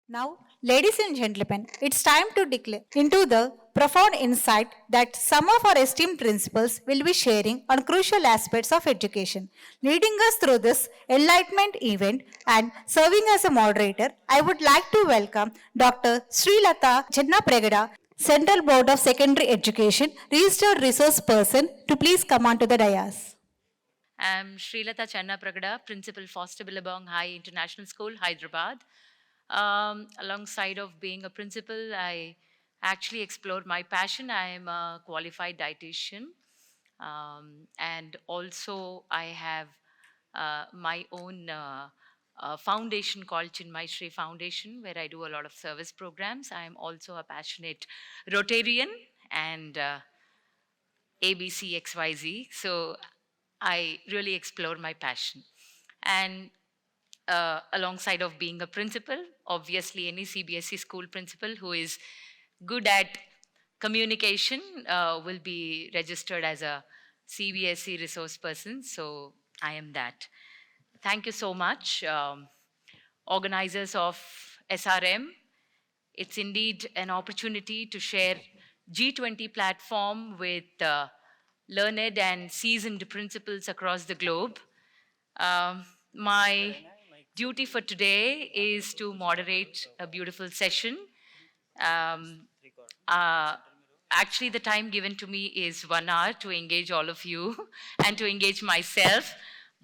Now, ladies and gentlemen, it's time to declare into the profound insight that some of our esteemed principals will be sharing on crucial aspects of education. Leading us through this enlightenment event and serving as a moderator, I would like to welcome Dr. Srilata Chennapregada, Central Board of Secondary Education, Registered Resource Person, to please come on to the dais. I'm Srilata Channa Pragada, Principal Foster Billabong High International School, Hyderabad. Alongside of being a principal, I actually explored my passion. I am a qualified dietitian. And also I have my own foundation called Chinmay Shri Foundation, where I do a lot of service programs. I am also a passionate Rotarian and ABCXYZ. So I really explore my passion. And alongside of being a principal, obviously any CBSE school principal who is good at communication will be registered as a CBSE resource person. So I am that. Thank you so much, organizers of SRM. It's indeed an opportunity to share G20 platform with learned and seasoned principals across the globe. My duty for today is to moderate a beautiful session. Um, uh, Actually, the time given to me is 1 hour to engage all of you and to engage myself.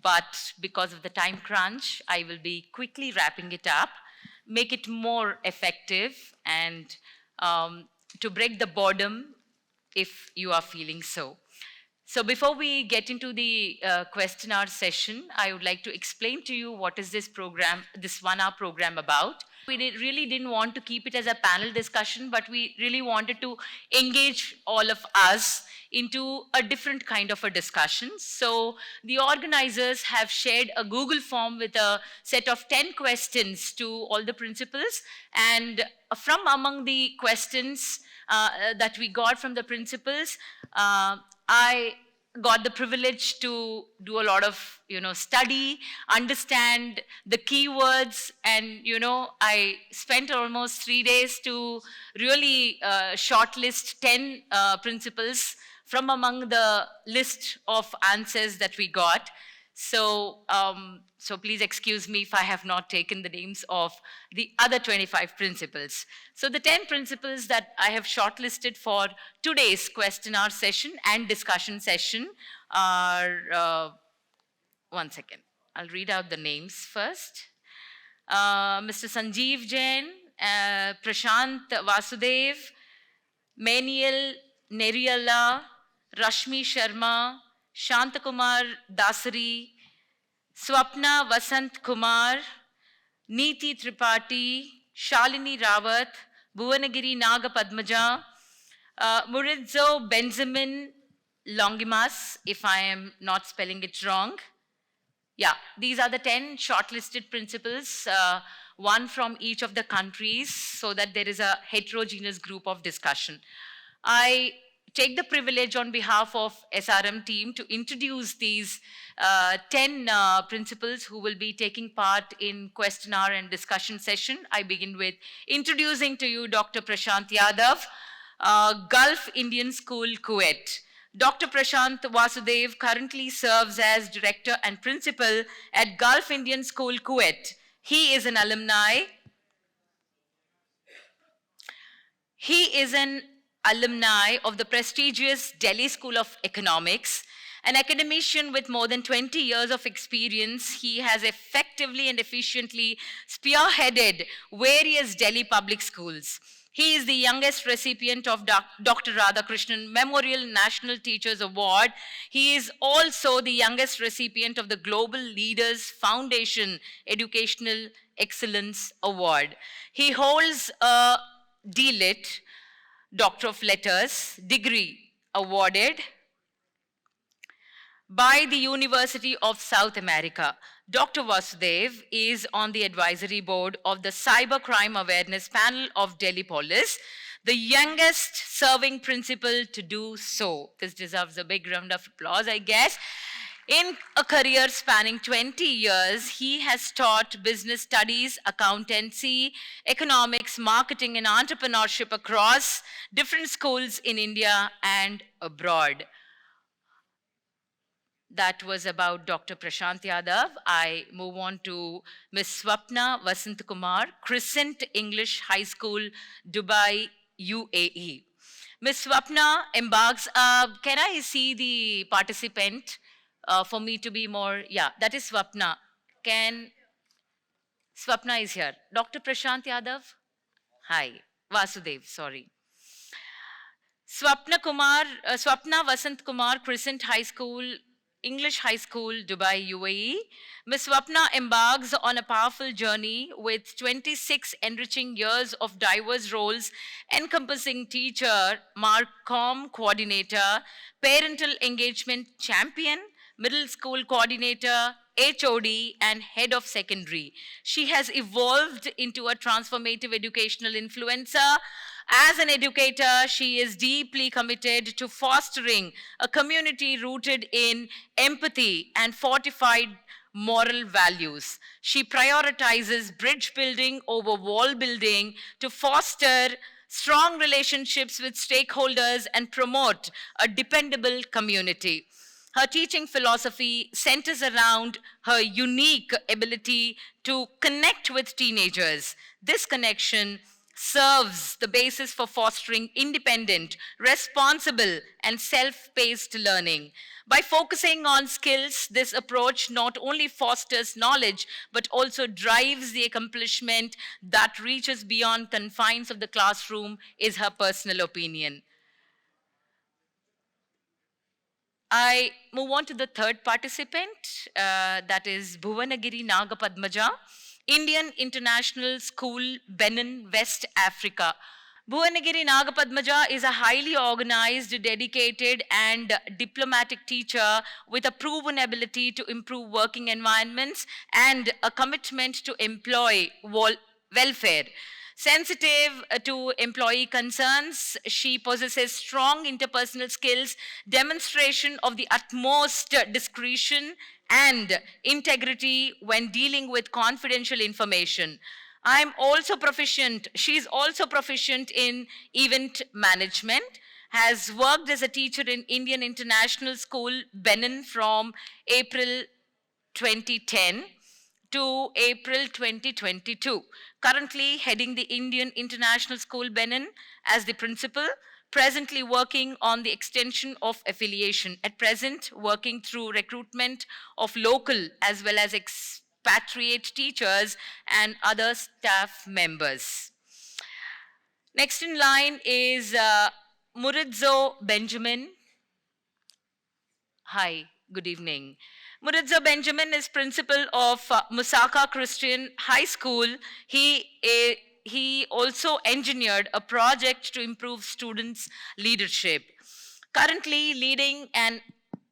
But because of the time crunch, I will be quickly wrapping it up, make it more effective, and to break the boredom if you are feeling so. So before we get into the question hour session, I would like to explain to you what is this program, this 1 hour program about. We really didn't want to keep it as a panel discussion, but we really wanted to engage all of us into a different kind of a discussion. So the organizers have shared a Google form with a set of 10 questions to all the principals. And from among the questions that we got from the principals, I got the privilege to do a lot of study, understand the keywords, and I spent almost 3 days to really shortlist 10 principles from among the list of answers that we got. So please excuse me if I have not taken the names of the other 25 principles. So the 10 principles that I have shortlisted for today's question hour session and discussion session are, one second, I'll read out the names first. Mr. Sanjeev Jain, Prashant Vasudev, Maniel Neriala, Rashmi Sharma, Shantakumar Dasari, Swapna Vasant Kumar, Neeti Tripathi, Shalini Rawat, Bhuvanagiri Naga Padmaja, Muridzo Benjamin Longimas, if I am not spelling it wrong. Yeah, these are the 10 shortlisted principles, one from each of the countries, so that there is a heterogeneous group of discussion. I take the privilege on behalf of SRM team to introduce these 10 principals who will be taking part in question hour and discussion session. I begin with introducing to you Dr. Prashant Yadav, Gulf Indian School, Kuwait. Dr. Prashant Vasudev currently serves as director and principal at Gulf Indian School, Kuwait. He is an alumni. He is an alumni of the prestigious Delhi School of Economics. An academician with more than 20 years of experience, he has effectively and efficiently spearheaded various Delhi public schools. He is the youngest recipient of Dr. Radhakrishnan Memorial National Teachers Award. He is also the youngest recipient of the Global Leaders Foundation Educational Excellence Award. He holds a DLit, Doctor of Letters, degree awarded by the University of South America. Dr. Vasudev is on the advisory board of the Cybercrime Awareness Panel of Delhi Police, the youngest serving principal to do so. This deserves a big round of applause, I guess. In a career spanning 20 years, he has taught business studies, accountancy, economics, marketing, and entrepreneurship across different schools in India and abroad. That was about Dr. Prashant Yadav. I move on to Ms. Swapna Vasant Kumar, Crescent English High School, Dubai, UAE. Ms. Swapna embarks. Can I see the participant for me to be more? Yeah, that is Swapna. Can Swapna is here. Dr. Prashant Yadav? Hi. Vasudev, sorry. Swapna Vasant Kumar, Crescent High School, English High School, Dubai, UAE. Ms. Swapna embarks on a powerful journey with 26 enriching years of diverse roles encompassing teacher, Marcom coordinator, parental engagement champion, middle school coordinator, HOD, and head of secondary. She has evolved into a transformative educational influencer. As an educator, she is deeply committed to fostering a community rooted in empathy and fortified moral values. She prioritizes bridge building over wall building to foster strong relationships with stakeholders and promote a dependable community. Her teaching philosophy centers around her unique ability to connect with teenagers. This connection serves the basis for fostering independent, responsible, and self paced learning. By focusing on skills, this approach not only fosters knowledge but also drives the accomplishment that reaches beyond confines of the classroom, is her personal opinion. I move on to the third participant, that is Bhuvanagiri Nagapadmaja, Indian International School, Benin, West Africa. Bhuvanagiri Nagapadmaja is a highly organized, dedicated, and diplomatic teacher with a proven ability to improve working environments and a commitment to employee welfare. Sensitive to employee concerns, she possesses strong interpersonal skills, demonstration of the utmost discretion and integrity when dealing with confidential information. She's also proficient in event management, has worked as a teacher in Indian International School, Benin from April 2010 to April 2022. Currently heading the Indian International School Benin as the principal, presently working on the extension of affiliation. At present, working through recruitment of local as well as expatriate teachers and other staff members. Next in line is Muridzo Benjamin. Hi, good evening. Muridzo Benjamin is principal of Musaka Christian High School. He also engineered a project to improve students' leadership. Currently leading an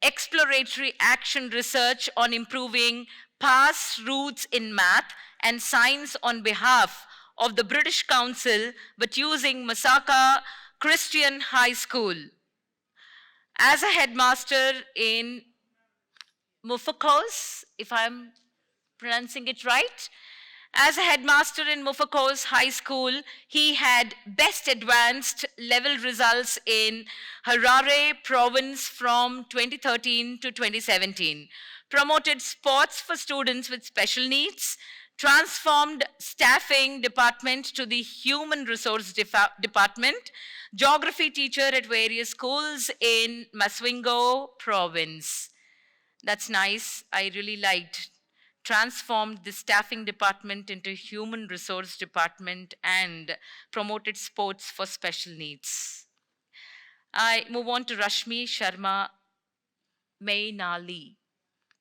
exploratory action research on improving pass routes in math and science on behalf of the British Council, but using Musaka Christian High School. As a headmaster in Mufakos, if I'm pronouncing it right. As a headmaster in Mufakos High School, he had best advanced level results in Harare province from 2013 to 2017, promoted sports for students with special needs, transformed staffing department to the human resource department, geography teacher at various schools in Maswingo province. That's nice. I really liked. Transformed the staffing department into human resource department and promoted sports for special needs. I move on to Rashmi Sharma Mainali.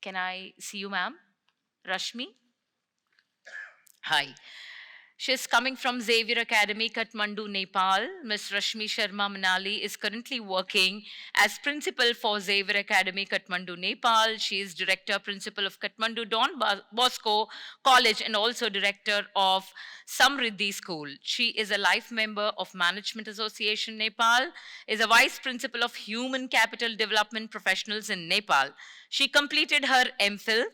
Can I see you, ma'am? Rashmi? Hi. She's coming from Xavier Academy, Kathmandu, Nepal. Ms. Rashmi Sharma Manali is currently working as principal for Xavier Academy, Kathmandu, Nepal. She is director principal of Kathmandu Don Bosco College and also director of Samriddhi School. She is a life member of Management Association Nepal, is a vice principal of Human Capital Development Professionals in Nepal. She completed her MPhil,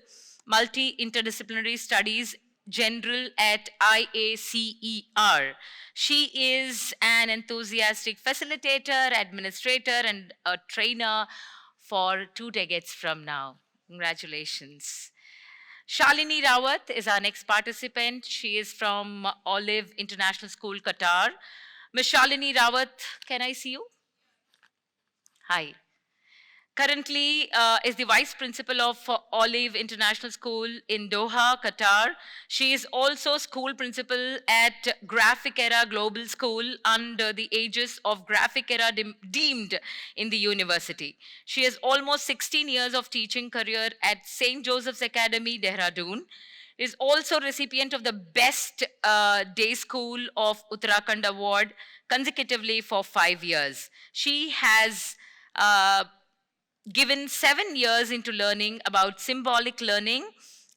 Multi Interdisciplinary Studies General at IACER. She is an enthusiastic facilitator, administrator, and a trainer for 2 decades from now. Congratulations. Shalini Rawat is our next participant. She is from Olive International School, Qatar. Ms. Shalini Rawat, can I see you? Hi. Currently is the vice principal of Olive International School in Doha, Qatar. She is also school principal at Graphic Era Global School under the aegis of Graphic Era deemed in the university. She has almost 16 years of teaching career at St. Joseph's Academy, Dehradun. Is also recipient of the Best Day School of Uttarakhand Award consecutively for 5 years. She has given 7 years into learning about symbolic learning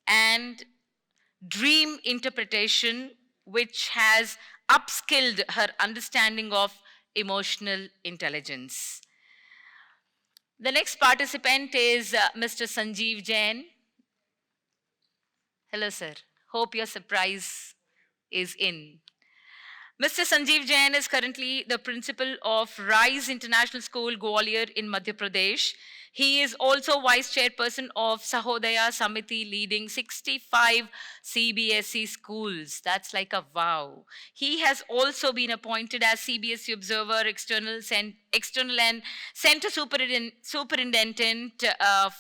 and dream interpretation, which has upskilled her understanding of emotional intelligence. The next participant is Mr. Sanjeev Jain. Hello, sir. Hope your surprise is in. Mr. Sanjeev Jain is currently the principal of Rise International School, Gwalior in Madhya Pradesh. He is also vice chairperson of Sahodaya Samiti, leading 65 CBSE schools. That's like a wow. He has also been appointed as CBSE Observer, external and center superintendent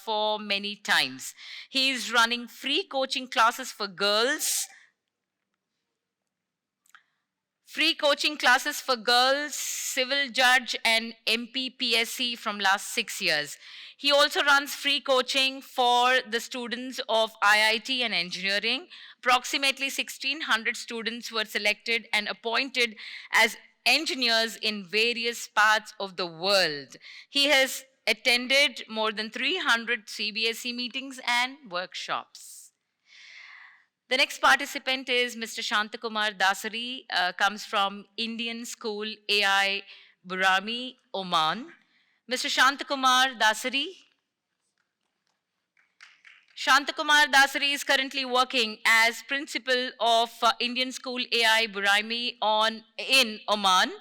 for many times. He is running free coaching classes for girls, civil judge and MPPSC from last 6 years. He also runs free coaching for the students of IIT and engineering. Approximately 1,600 students were selected and appointed as engineers in various parts of the world. He has attended more than 300 CBSE meetings and workshops. The next participant is Mr. Shantakumar Dasari, comes from Indian School AI Burami, Oman. Mr. Shantakumar Dasari. Shantakumar Dasari is currently working as principal of Indian School AI Burami in Oman.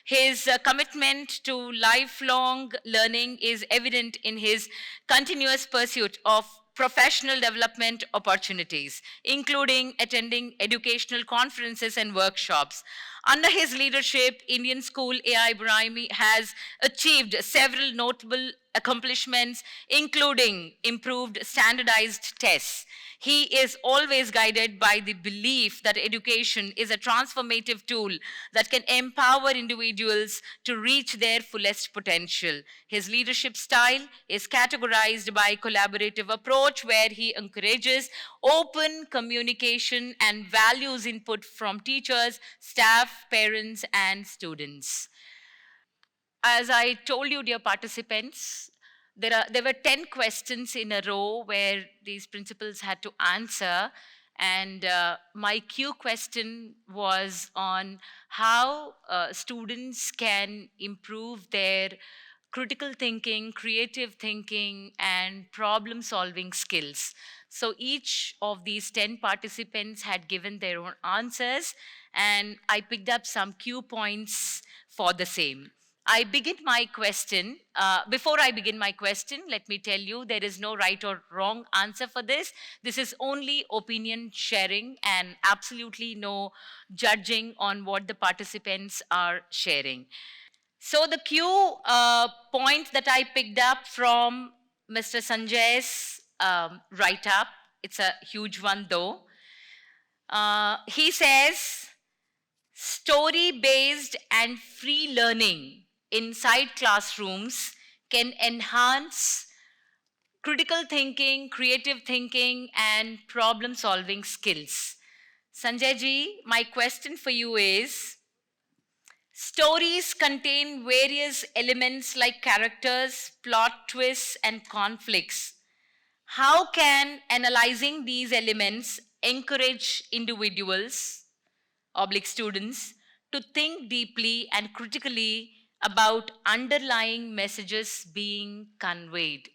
His commitment to lifelong learning is evident in his continuous pursuit of professional development opportunities, including attending educational conferences and workshops. Under his leadership, Indian School AI Burami has achieved several notable accomplishments, including improved standardized tests. He is always guided by the belief that education is a transformative tool that can empower individuals to reach their fullest potential. His leadership style is categorized by collaborative approach, where he encourages open communication and values input from teachers, staff, parents, and students. As I told you, dear participants, there were 10 questions in a row where these principals had to answer. And my Q question was on how students can improve their critical thinking, creative thinking, and problem solving skills. So each of these 10 participants had given their own answers, and I picked up some Q points for the same. I begin my question. Before I begin my question, let me tell you there is no right or wrong answer for this. This is only opinion sharing and absolutely no judging on what the participants are sharing. So the Q point that I picked up from Mr. Sanjay's write-up, it's a huge one though. He says, story-based and free learning inside classrooms can enhance critical thinking, creative thinking, and problem-solving skills. Sanjay ji, my question for you is, stories contain various elements like characters, plot twists, and conflicts. How can analyzing these elements encourage individuals, oblique students, to think deeply and critically about underlying messages being conveyed?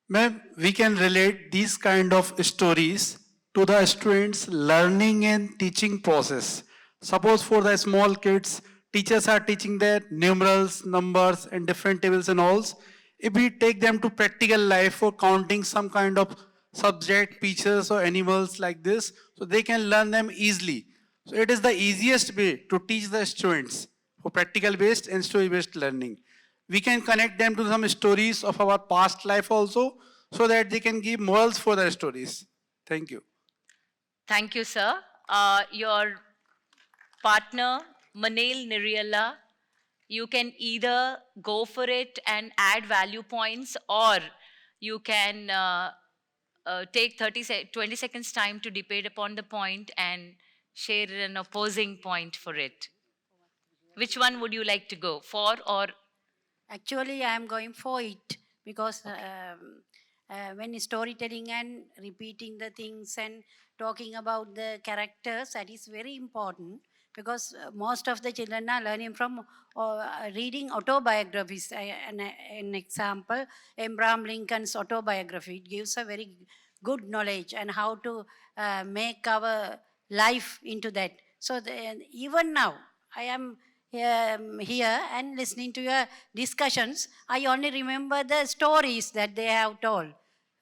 Ma'am, we can relate these kind of stories to the students' learning and teaching process. Suppose for the small kids, teachers are teaching their numerals, numbers, and different tables and alls. If we take them to practical life for counting some kind of subject, features, or animals like this, so they can learn them easily. So it is the easiest way to teach the students for practical based and story based learning. We can connect them to some stories of our past life also so that they can give morals for their stories. Thank you. Thank you, sir. Your partner, Manil Niriella, you can either go for it and add value points, or you can take 20 seconds time to debate upon the point and share an opposing point for it. Which one would you like to go for, or Actually, I am going for it because when storytelling and repeating the things and talking about the characters, that is very important because most of the children are learning from reading autobiographies. An example, Abraham Lincoln's autobiography, it gives a very good knowledge and how to make our life into that. So even now, I am here and listening to your discussions, I only remember the stories that they have told.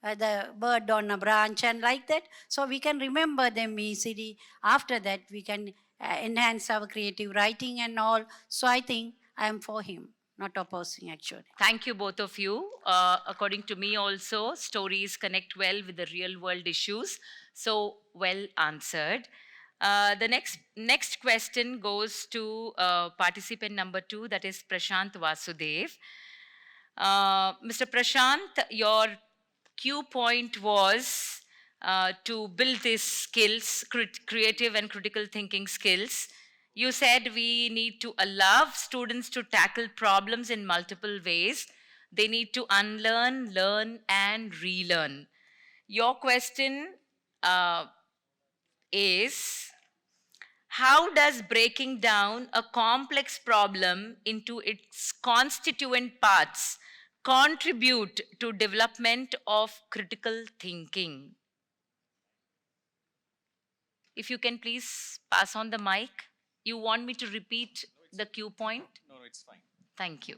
The bird on a branch and like that. So we can remember them easily. After that, we can enhance our creative writing and all. So I think I am for him, not opposing actually. thank you, both of you. According to me, also, stories connect well with the real world issues. So, well answered. The next question goes to participant number 2, that is Prashant Vasudev. Mr. Prashant, your cue point was to build these skills, creative and critical thinking skills. You said we need to allow students to tackle problems in multiple ways. They need to unlearn, learn, and relearn. Your question is, how does breaking down a complex problem into its constituent parts contribute to development of critical thinking? If you can please pass on the mic. You want me to repeat the cue point? No, it's fine. Thank you.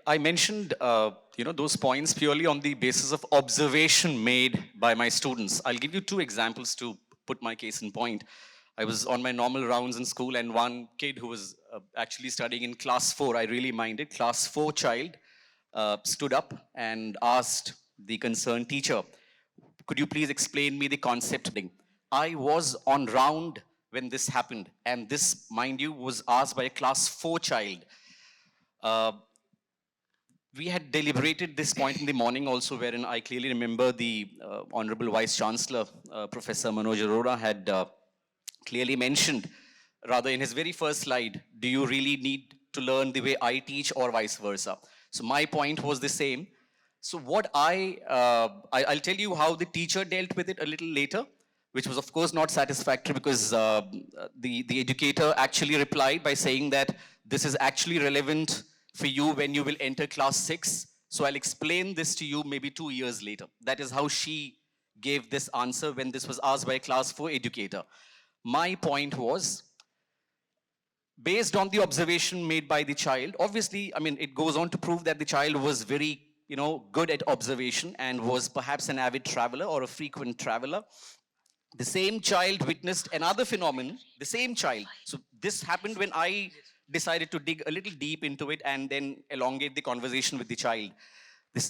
I mentioned those points purely on the basis of observation made by my students. I'll give you 2 examples to put my case in point. I was on my normal rounds in school, and one kid who was actually studying in class 4, I really minded, class 4 child stood up and asked the concerned teacher, could you please explain me the concept? I was on round when this happened, and this, mind you, was asked by a class 4 child. We had deliberated this point in the morning also, wherein I clearly remember the Honorable Vice Chancellor, Professor Manoj Arora, had clearly mentioned, rather in his very first slide, do you really need to learn the way I teach or vice versa? So my point was the same. So what I'll tell you how the teacher dealt with it a little later, which was of course not satisfactory, because the educator actually replied by saying that this is actually relevant for you when you will enter class 6. So I'll explain this to you maybe 2 years later. That is how she gave this answer when this was asked by a class 4 educator. My point was, based on the observation made by the child, obviously, I mean, it goes on to prove that the child was very, good at observation and was perhaps an avid traveler or a frequent traveler. The same child witnessed another phenomenon, the same child. So this happened when I decided to dig a little deep into it and then elongate the conversation with the child.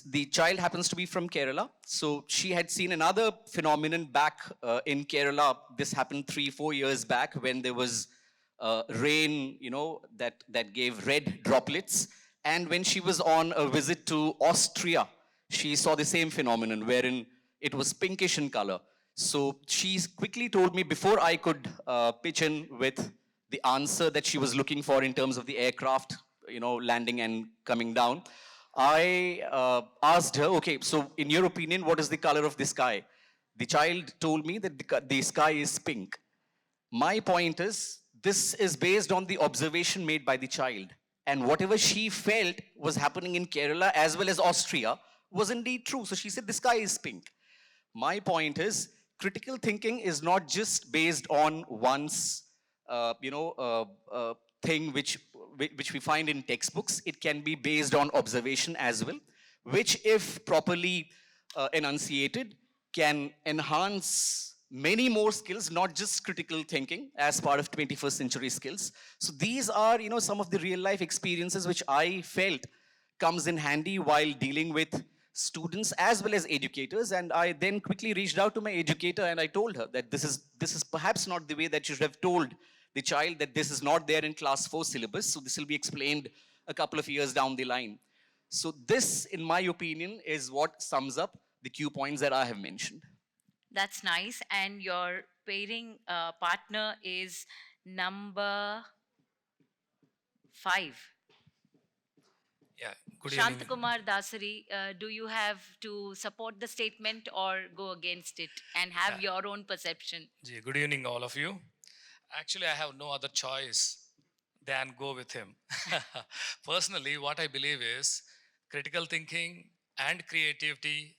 The child happens to be from Kerala. So she had seen another phenomenon back in Kerala. This happened 3-4 years back when there was rain, that gave red droplets. And when she was on a visit to Austria, she saw the same phenomenon wherein it was pinkish in color. So she quickly told me before I could pitch in with the answer that she was looking for in terms of the aircraft, landing and coming down. I asked her, okay, so in your opinion, what is the color of the sky? The child told me that the sky is pink. My point is, this is based on the observation made by the child. And whatever she felt was happening in Kerala as well as Austria was indeed true. So she said, the sky is pink. My point is, critical thinking is not just based on one's, thing which we find in textbooks. It can be based on observation as well, which, if properly enunciated, can enhance many more skills, not just critical thinking as part of 21st century skills. So these are, some of the real life experiences which I felt comes in handy while dealing with students as well as educators. And I then quickly reached out to my educator and I told her that this is perhaps not the way that you should have told the child, that this is not there in class 4 syllabus, so this will be explained a couple of years down the line. So this, in my opinion, is what sums up the key points that I have mentioned. That's nice. And your pairing partner is number 5. Yeah, good evening. Shantakumar Dasari, do you have to support the statement or go against it and have your own perception? Ji, good evening, all of you. Actually, I have no other choice than go with him. Personally, what I believe is critical thinking and creativity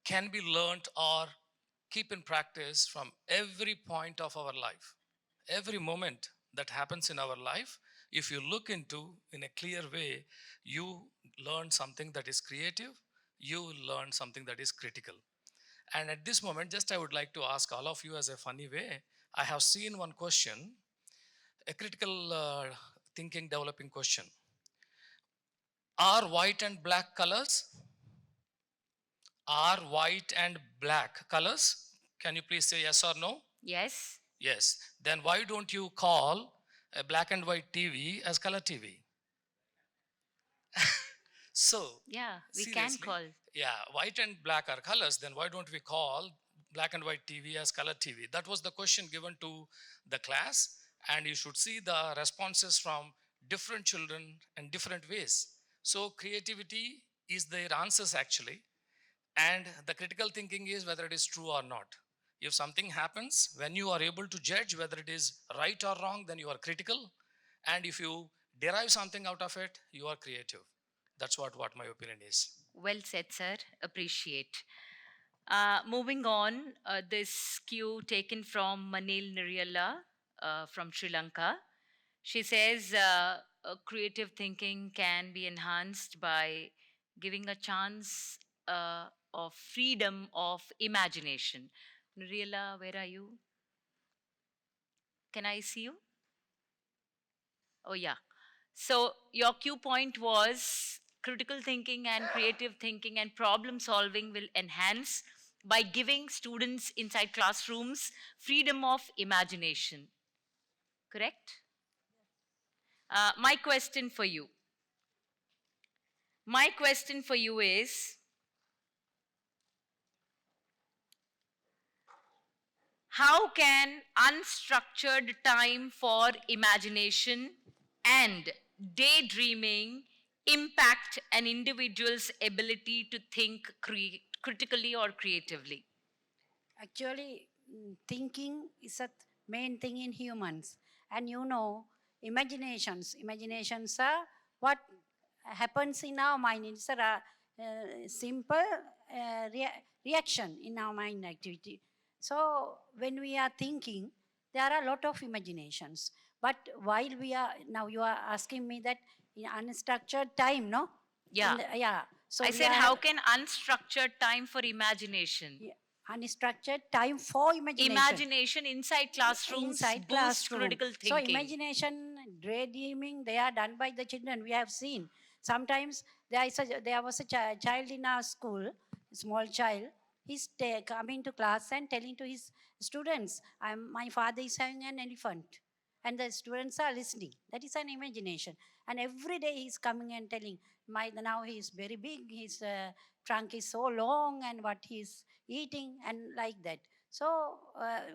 can be learnt or keep in practice from every point of our life. Every moment that happens in our life, if you look into in a clear way, you learn something that is creative, you learn something that is critical. And at this moment, just I would like to ask all of you as a funny way, I have seen one question, a critical thinking developing question. Are white and black colors? Are white and black colors? Can you please say yes or no? Yes. Yes. Then why don't you call a black and white TV as color TV? So, Yeah, we seriously, can call. yeah, white and black are colors, then why don't we call black and white TV as color TV? That was the question given to the class, and you should see the responses from different children in different ways. So creativity is their answers actually, and the critical thinking is whether it is true or not. If something happens, when you are able to judge whether it is right or wrong, then you are critical. And if you derive something out of it, you are creative. That's what my opinion is. Well said, sir. Appreciate. Moving on, this cue taken from Manil Nirialla from Sri Lanka. She says creative thinking can be enhanced by giving a chance of freedom of imagination. Nirialla, where are you? Can I see you? Oh, yeah. So, your cue point was critical thinking and creative thinking and problem solving will enhance by giving students inside classrooms freedom of imagination. Correct? My question for you. My question for you is, how can unstructured time for imagination and daydreaming impact an individual's ability to think critically or creatively? Actually, thinking is a main thing in humans. And imaginations are what happens in our mind. It's a simple reaction in our mind activity. So when we are thinking, there are a lot of imaginations. But while we are, now you are asking me that in unstructured time, no? Yeah. Yeah. So I we said, are- how can unstructured time for imagination? Yeah, unstructured time for imagination. Imagination inside classrooms Inside boost classroom. critical So thinking. imagination, daydreaming, they are done by the children. We have seen. Sometimes there was a child in our school, a small child. He's coming to class and telling to his students, my father is having an elephant. And the students are listening. That is an imagination. And every day he's coming and telling, now he's very big, his trunk is so long and what he's eating and like that. So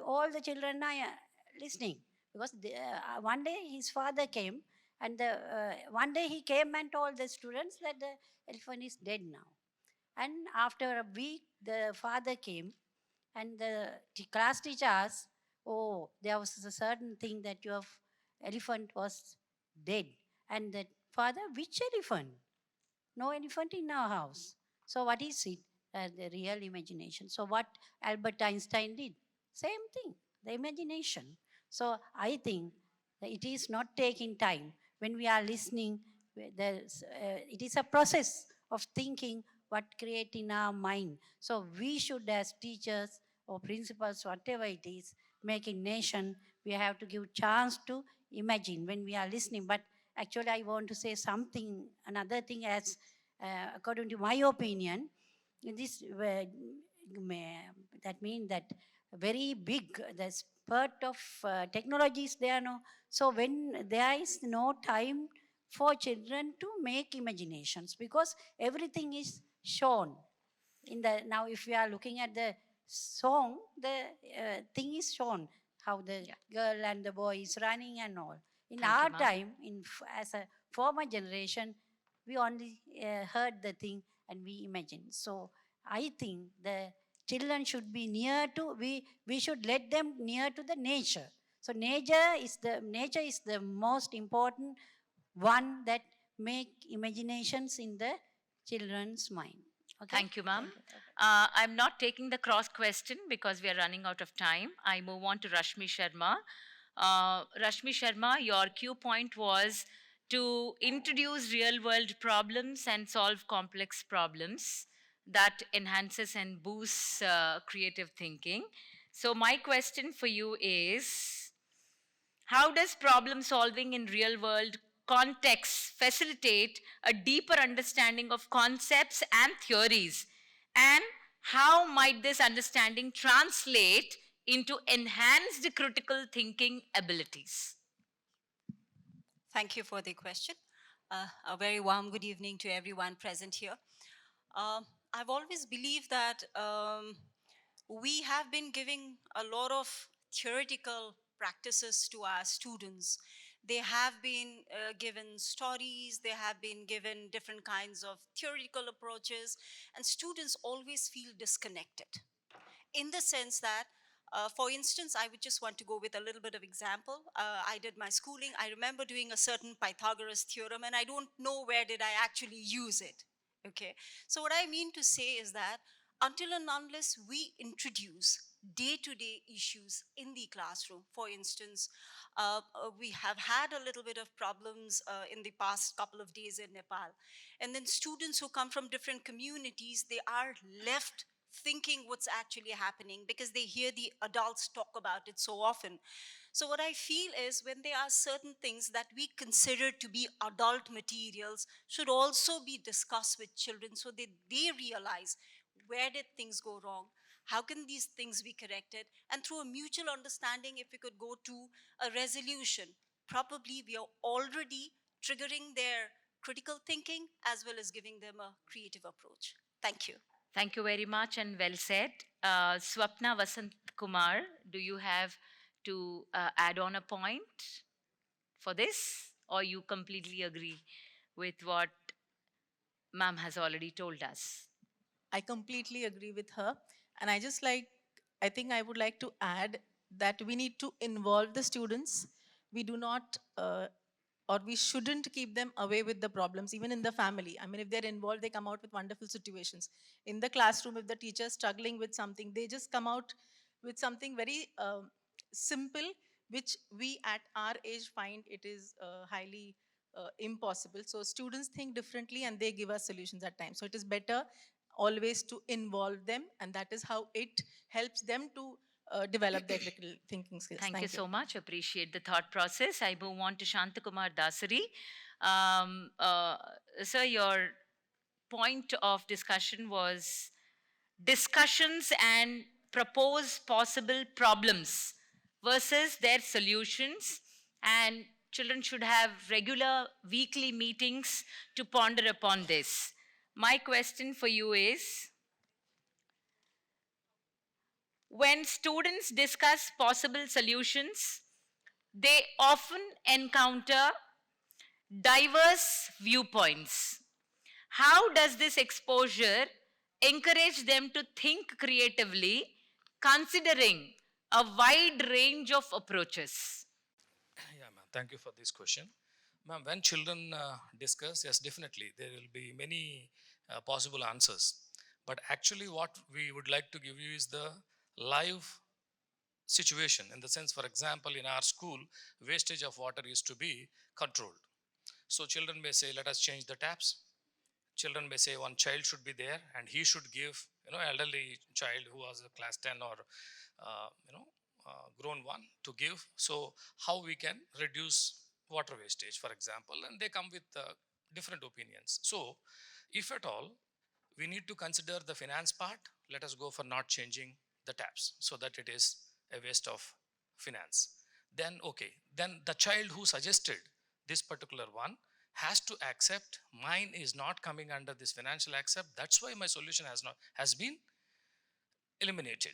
all the children are listening because one day his father came and one day he came and told the students that the elephant is dead now. And after a week, the father came and the class teacher asked, "Oh, there was a certain thing that your elephant was dead." And the father, "Which elephant? No elephant in our house." So, what is it? The real imagination. So, what Albert Einstein did? Same thing, the imagination. So, I think that it is not taking time. When we are listening, it is a process of thinking what create in our mind. So, we should, as teachers or principals, whatever it is, making nation, we have to give chance to imagine when we are listening. But actually, I want to say something, another thing, as according to my opinion, this that means that very big the spurt of technology is there now. So when there is no time for children to make imaginations because everything is shown in the now if we are looking at the song the thing is shown how the Yeah. girl and the boy is running and all in Thank you, our ma'am. time as a former generation we only heard the thing and we imagined. So I think the children should be near to we should let them near to the nature. So nature is the most important one that make imaginations in the children's mind. Okay. Thank you, ma'am. Thank you. I'm not taking the cross question because we are running out of time. I move on to Rashmi Sharma. Rashmi Sharma, your cue point was to introduce real world problems and solve complex problems that enhances and boosts creative thinking. So, my question for you is how does problem solving in real world contexts facilitate a deeper understanding of concepts and theories? And how might this understanding translate into enhanced critical thinking abilities? Thank you for the question. A very warm good evening to everyone present here. I've always believed that we have been giving a lot of theoretical practices to our students. They have been given stories, they have been given different kinds of theoretical approaches, and students always feel disconnected in the sense that for instance, I would just want to go with a little bit of example. I did my schooling. I remember doing a certain Pythagoras theorem, and I don't know where did I actually use it. Okay, so what I mean to say is that until and unless we introduce day-to-day issues in the classroom, for instance, we have had a little bit of problems in the past couple of days in Nepal, and then students who come from different communities, they are left thinking what's actually happening because they hear the adults talk about it so often. So, what I feel is when there are certain things that we consider to be adult materials should also be discussed with children so that they realize where did things go wrong, how can these things be corrected, and through a mutual understanding, if we could go to a resolution, probably we are already triggering their critical thinking as well as giving them a creative approach. Thank you. Thank you very much and well said. Swapna Vasant Kumar, do you have to add on a point for this, or you completely agree with what ma'am has already told us? I completely agree with her. And I think I would like to add that we need to involve the students. We do not, or we shouldn't keep them away with the problems, even in the family. I mean, if they're involved, they come out with wonderful situations. In the classroom, if the teacher is struggling with something, they just come out with something very simple, which we at our age find it is highly impossible. So students think differently and they give us solutions at times. So it is better always to involve them, and that is how it helps them to develop their critical thinking skills. Thank you so much. Appreciate the thought process. I move on to Shantakumar Dasari. Sir, your point of discussion was discussions and propose possible problems versus their solutions, and children should have regular weekly meetings to ponder upon this. My question for you is when students discuss possible solutions, they often encounter diverse viewpoints. How does this exposure encourage them to think creatively, considering a wide range of approaches? Yeah, ma'am. Thank you for this question. Ma'am, when children discuss, yes, definitely, there will be many possible answers. But actually, what we would like to give you is the live situation. In the sense, for example, in our school, wastage of water is to be controlled. So children may say, let us change the taps. Children may say one child should be there and he should give, elderly child who was a class 10 or, grown one to give. So how we can reduce water wastage, for example, and they come with different opinions. So if at all, we need to consider the finance part, let us go for not changing the taps so that it is a waste of finance. Then, okay, then the child who suggested this particular one has to accept mine is not coming under this financial accept. That's why my solution has been eliminated.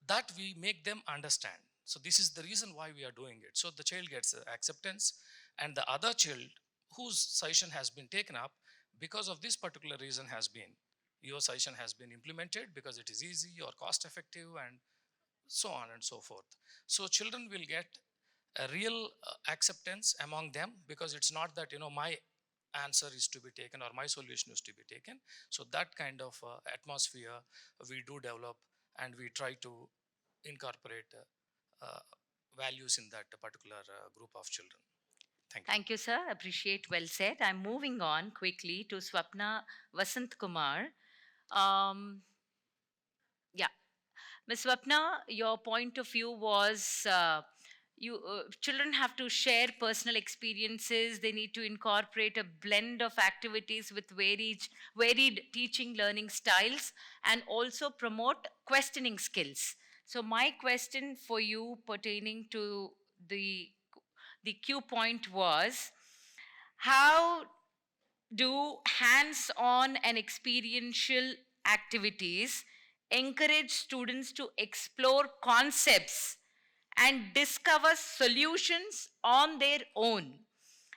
That we make them understand. So this is the reason why we are doing it. So the child gets acceptance, and the other child whose suggestion has been taken up because of this particular reason has been, your suggestion has been implemented because it is easy or cost effective and so on and so forth. So children will get a real acceptance among them, because it's not that my answer is to be taken or my solution is to be taken. So that kind of atmosphere we do develop, and we try to incorporate values in that particular group of children. Thank you. Thank you, sir. Appreciate. Well said. I'm moving on quickly to Swapna Vasant Kumar. Yeah, Ms. Swapna, your point of view was children have to share personal experiences. They need to incorporate a blend of activities with varied teaching learning styles, and also promote questioning skills. So my question for you pertaining to the Q point was, how do hands-on and experiential activities encourage students to explore concepts and discover solutions on their own,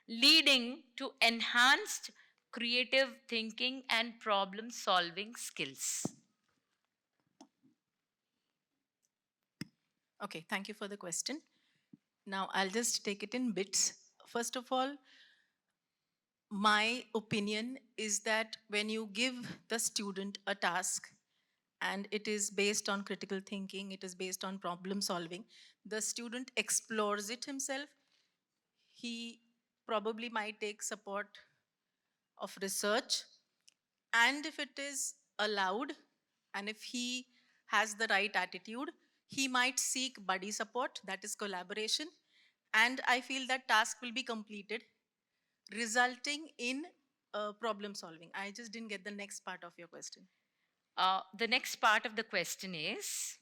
leading to enhanced creative thinking and problem solving skills? Okay, thank you for the question. Now, I'll just take it in bits. First of all, my opinion is that when you give the student a task and it is based on critical thinking, it is based on problem solving, the student explores it himself. He probably might take support of research, and if it is allowed and if he has the right attitude, he might seek buddy support, that is collaboration, and I feel that task will be completed, resulting in problem solving. I just didn't get the next part of your question. The next part of the question is,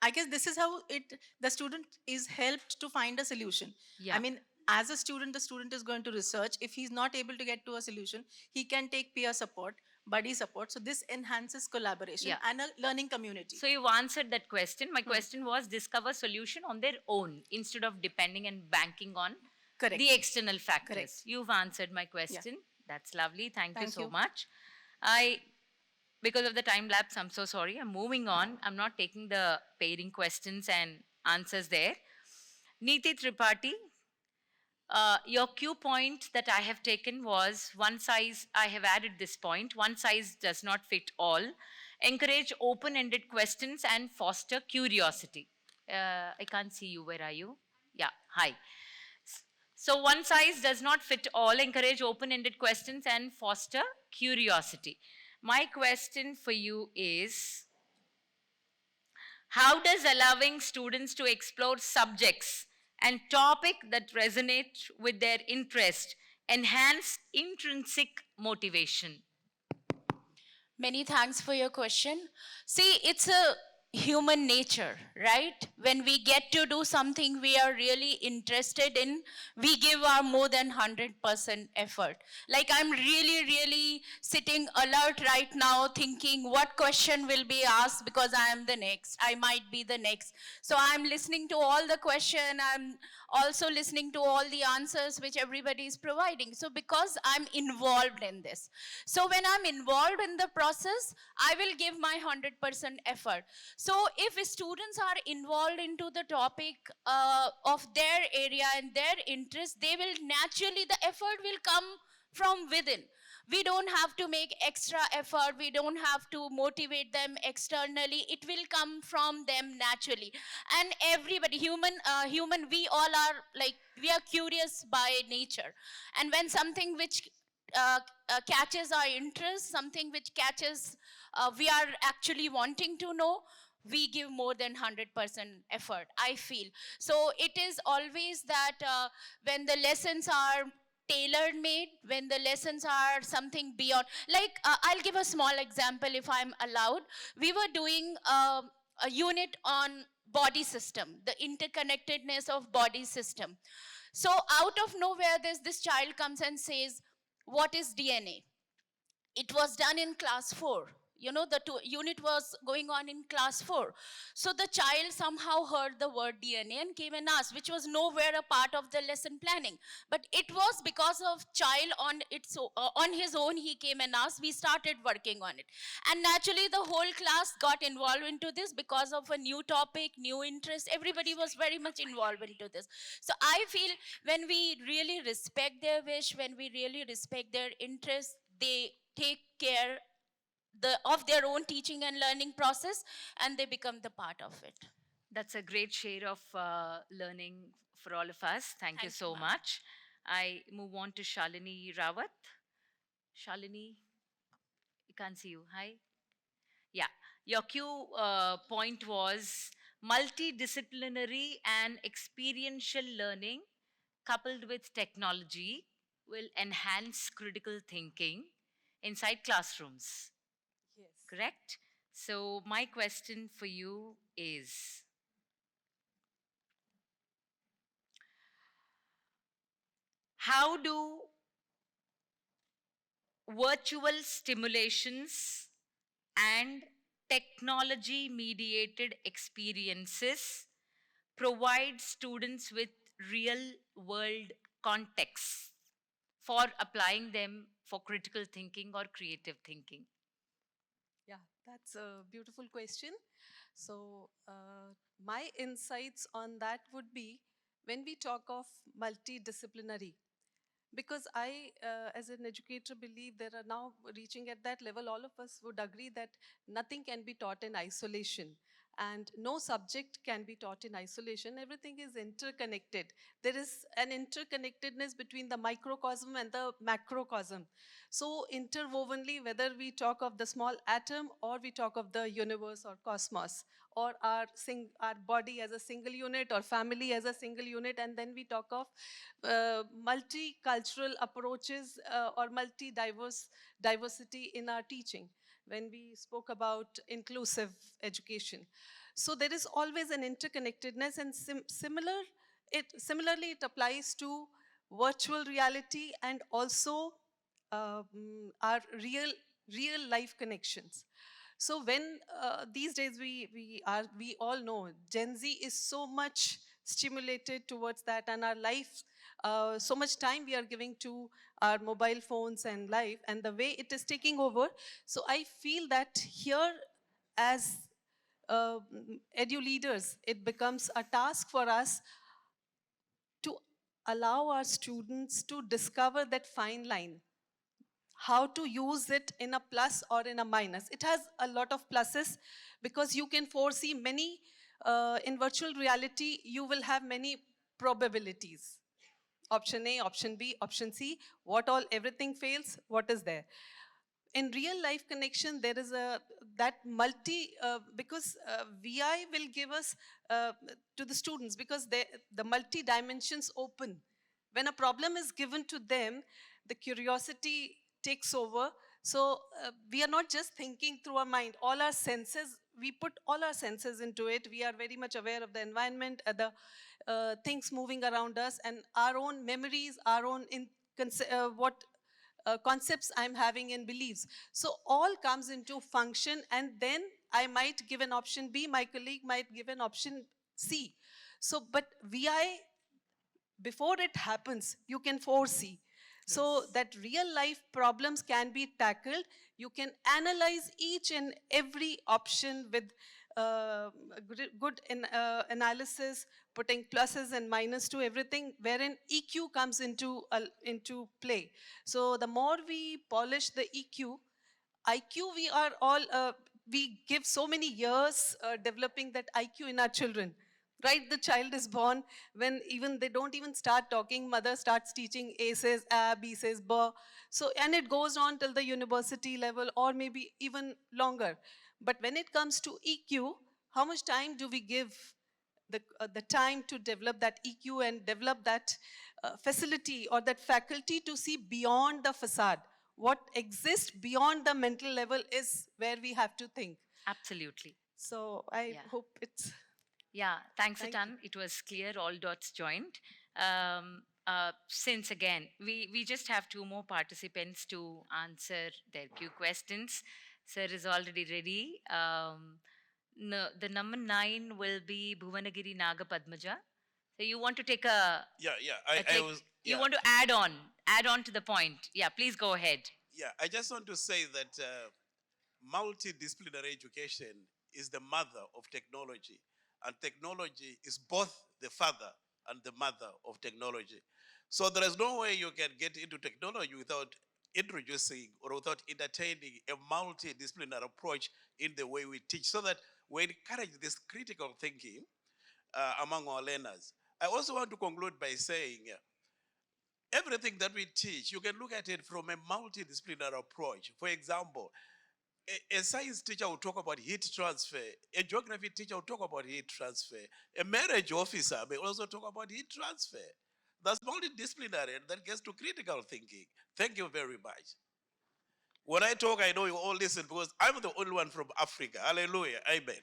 I guess this is how the student is helped to find a solution. yeah. I mean, as a student, the student is going to research. If he's not able to get to a solution, he can take peer support, buddy support. So this enhances collaboration Yeah. and a learning community. So you've answered that question. My question was discover solution on their own instead of depending and banking on Correct. the external factors. Correct. You've answered my question. That's lovely. Thank you Thank so you. much. Because of the time lapse, I'm so sorry. I'm moving on. I'm not taking the pairing questions and answers there. Neeti Tripathi, your cue point that I have taken was one size, I have added this point, one size does not fit all. Encourage open-ended questions and foster curiosity. I can't see you. Where are you? Yeah, hi. So one size does not fit all. Encourage open-ended questions and foster curiosity. My question for you is, how does allowing students to explore subjects and topic that resonate with their interest enhance intrinsic motivation? Many thanks for your question. See, it's a human nature, right? When we get to do something we are really interested in, we give our more than 100% effort. Like I'm really, really sitting alert right now thinking what question will be asked because I am the next. I might be the next. So I'm listening to all the question. I'm also listening to all the answers which everybody is providing. So because I'm involved in this. So when I'm involved in the process, I will give my 100% effort. So if students are involved into the topic of their area and their interest, they will naturally, the effort will come from within. We don't have to make extra effort. We don't have to motivate them externally. It will come from them naturally. And everybody, human, we all are like, we are curious by nature. And when something which catches our interest, something which catches, we are actually wanting to know, we give more than 100% effort, I feel. So it is always that when the lessons are tailor made, when the lessons are something beyond, like I'll give a small example if I'm allowed. We were doing a unit on body system, the interconnectedness of body system. So out of nowhere, there's this child comes and says, what is DNA? It was done in class 4. You know, the unit was going on in class 4. So the child somehow heard the word DNA and came and asked, which was nowhere a part of the lesson planning. But it was because of child on his own, he came and asked, we started working on it. And naturally, the whole class got involved into this because of a new topic, new interest. Everybody was very much involved into this. So I feel when we really respect their wish, when we really respect their interest, they take care of their own teaching and learning process, and they become the part of it. That's a great share of learning for all of us. Thank you Thank you, so ma'am. much. I move on to Shalini Rawat. Shalini, you can't see you. Hi. Yeah, your cue point was multidisciplinary and experiential learning coupled with technology will enhance critical thinking inside classrooms. Yes. Correct? So, my question for you is, how do virtual stimulations and technology mediated experiences provide students with real world context for applying them for critical thinking or creative thinking? Yeah, that's a beautiful question. So, my insights on that would be when we talk of multidisciplinary, because I, as an educator, believe there are now reaching at that level, all of us would agree that nothing can be taught in isolation. And no subject can be taught in isolation. Everything is interconnected. There is an interconnectedness between the microcosm and the macrocosm. So interwovenly, whether we talk of the small atom or we talk of the universe or cosmos, or our body as a single unit or family as a single unit, and then we talk of multicultural approaches or diversity in our teaching when we spoke about inclusive education. So there is always an interconnectedness, and similarly it applies to virtual reality and also our real life connections. So when these days we all know Gen Z is so much stimulated towards that, and our life, so much time we are giving to our mobile phones and life, and the way it is taking over. So I feel that here, as edu leaders, it becomes a task for us to allow our students to discover that fine line, how to use it in a plus or in a minus. It has a lot of pluses because you can foresee many, in virtual reality, you will have many probabilities. Option A, option B, option C, what all, everything fails, what is there? In real life connection, there is that because VI will give us to the students, because the multi dimensions open. When a problem is given to them, the curiosity takes over. So we are not just thinking through our mind, all our senses we put all our senses into it. We are very much aware of the environment, the things moving around us, and our own memories, our own what concepts I'm having and beliefs. So all comes into function, and then I might give an option B, my colleague might give an option C. So, but VI, before it happens, you can foresee. So that real life problems can be tackled. You can analyze each and every option with good analysis, putting pluses and minuses to everything, wherein EQ comes into play. So the more we polish the EQ, IQ, we are all, we give so many years developing that IQ in our children. Right, the child is born, when even they don't even start talking, mother starts teaching, A says A, B says B. So, and it goes on till the university level or maybe even longer. But when it comes to EQ, how much time do we give the time to develop that EQ and develop that facility or that faculty to see beyond the facade? What exists beyond the mental level is where we have to think. Absolutely. So I Yeah. hope it's... Yeah, thanks Thank a ton. It was clear, all dots joined. Since again, we just have two more participants to answer their Q questions. Sir is already ready. No, the number 9 will be Bhuvanagiri Naga Padmaja. So you want to take a, Yeah, a I take, was. you Yeah, want to add on to the point. Yeah, please go ahead. yeah. I just want to say that multidisciplinary education is the mother of technology, and technology is both the father and the mother of technology. So there is no way you can get into technology without introducing or without entertaining a multidisciplinary approach in the way we teach, so that we encourage this critical thinking among our learners. I also want to conclude by saying everything that we teach, you can look at it from a multidisciplinary approach. For example, a science teacher will talk about heat transfer. A geography teacher will talk about heat transfer. A marriage officer may also talk about heat transfer. That's multidisciplinary, and that gets to critical thinking. Thank you very much. When I talk, I know you all listen because I'm the only one from Africa. Hallelujah. Amen.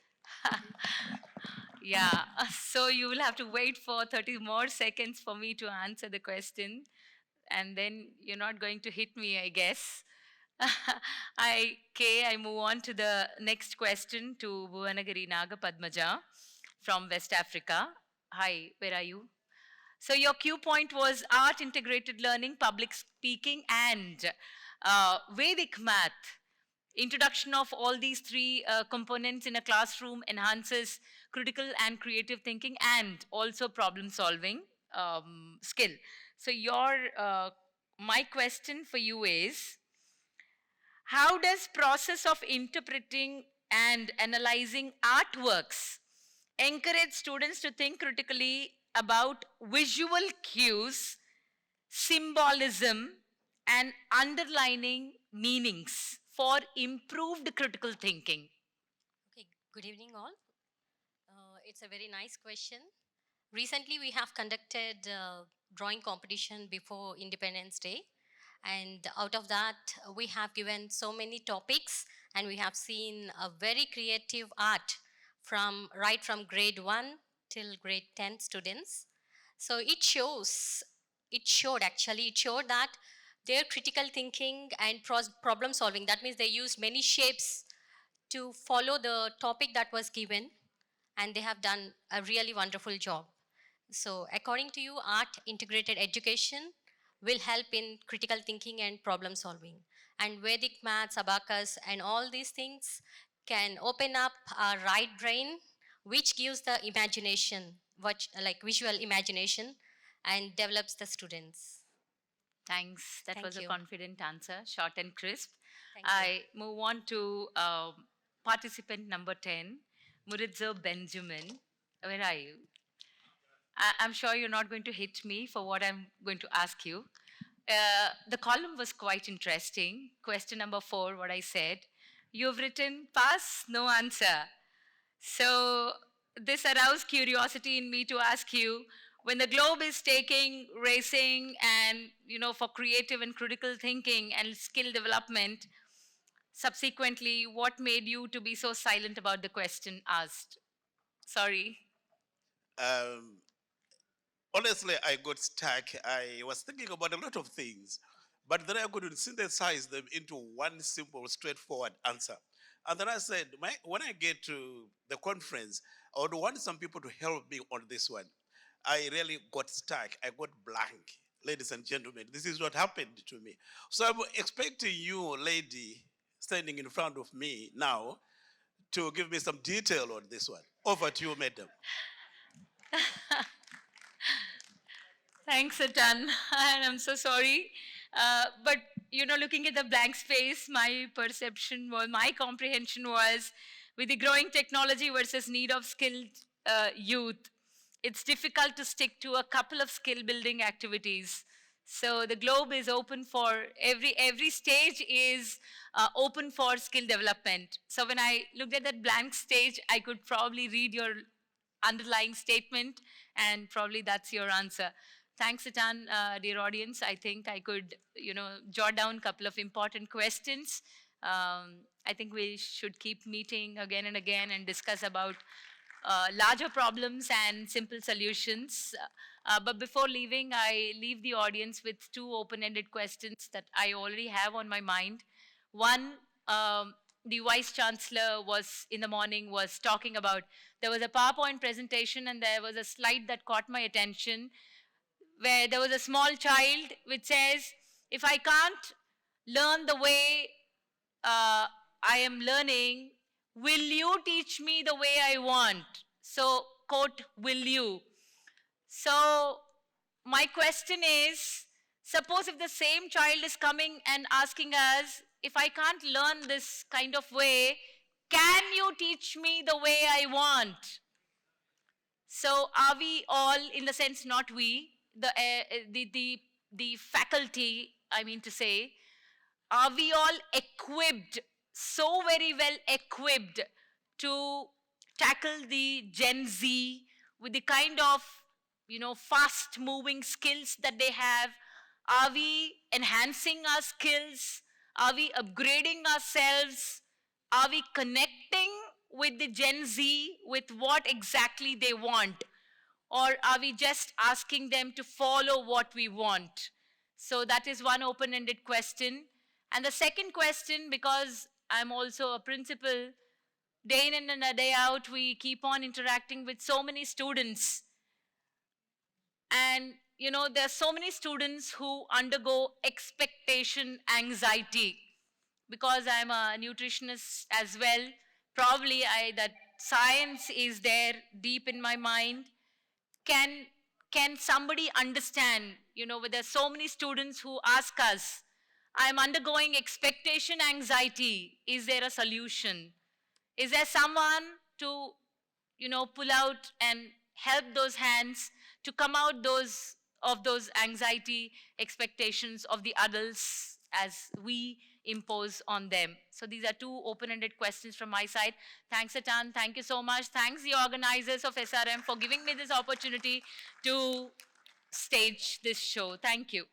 Yeah, so you will have to wait for 30 more seconds for me to answer the question, and then you're not going to hit me, I guess. I move on to the next question to Bhuvanagiri Naga Padmaja from West Africa. Hi, where are you? So your Q point was art, integrated learning, public speaking, and Vedic math. Introduction of all these three components in a classroom enhances critical and creative thinking and also problem solving skill. So my question for you is, how does process of interpreting and analyzing artworks encourage students to think critically about visual cues, symbolism, and underlining meanings for improved critical thinking? Okay, good evening all. It's a very nice question. Recently, we have conducted drawing competition before Independence Day. And out of that, we have given so many topics, and we have seen a very creative art right from grade 1 till grade 10 students. So it showed that their critical thinking and problem solving, that means they used many shapes to follow the topic that was given, and they have done a really wonderful job. So according to you, art integrated education will help in critical thinking and problem solving. And Vedic maths, abacus, and all these things can open up our right brain, which gives the imagination, like visual imagination, and develops the students. Thanks. That Thank was a you. confident answer, short and crisp. Thank you. I move on to participant number 10, Muritzo Benjamin. Where are you? I'm sure you're not going to hit me for what I'm going to ask you. The column was quite interesting. Question number 4, what I said. You've written pass, no answer. So this aroused curiosity in me to ask you, when the globe is racing and, for creative and critical thinking and skill development, Subsequently, what made you to be so silent about the question asked? Sorry. Um, honestly, I got stuck. I was thinking about a lot of things, but then I couldn't synthesize them into one simple, straightforward answer. And then I said, when I get to the conference, I would want some people to help me on this one. I really got stuck. I got blank. Ladies and gentlemen, this is what happened to me. So I'm expecting you, lady, standing in front of me now, to give me some detail on this one. Over to you, madam. Thanks a ton, and I'm so sorry. But looking at the blank space, my perception was, my comprehension was, with the growing technology versus need of skilled youth, it's difficult to stick to a couple of skill building activities. So the globe is open for every stage is open for skill development. So when I looked at that blank stage, I could probably read your underlying statement, and probably that's your answer. Thanks a ton, dear audience. I think I could, jot down a couple of important questions. I think we should keep meeting again and again and discuss about larger problems and simple solutions. But before leaving, I leave the audience with two open-ended questions that I already have on my mind. One, the Vice Chancellor was, in the morning, was talking about, there was a PowerPoint presentation and there was a slide that caught my attention where there was a small child which says, if I can't learn the way I am learning, will you teach me the way I want? So, quote, will you? So, my question is, suppose if the same child is coming and asking us, if I can't learn this kind of way, can you teach me the way I want? So are we all, in the sense not we, the faculty, I mean to say, are we all equipped, so very well equipped to tackle the Gen Z with the kind of, fast moving skills that they have? Are we enhancing our skills? Are we upgrading ourselves? Are we connecting with the Gen Z with what exactly they want? Or are we just asking them to follow what we want? So that is one open-ended question. And the second question, because I'm also a principal, day in and a day out, we keep on interacting with so many students. And, there are so many students who undergo expectation anxiety. Because I'm a nutritionist as well, probably that science is there deep in my mind. Can somebody understand, there's so many students who ask us, I'm undergoing expectation anxiety, is there a solution? Is there someone to, pull out and help those hands to come out of those anxiety expectations of the adults as we impose on them? So these are two open-ended questions from my side. Thanks a ton. Thank you so much. Thanks the organizers of SRM for giving me this opportunity to stage this show. Thank you.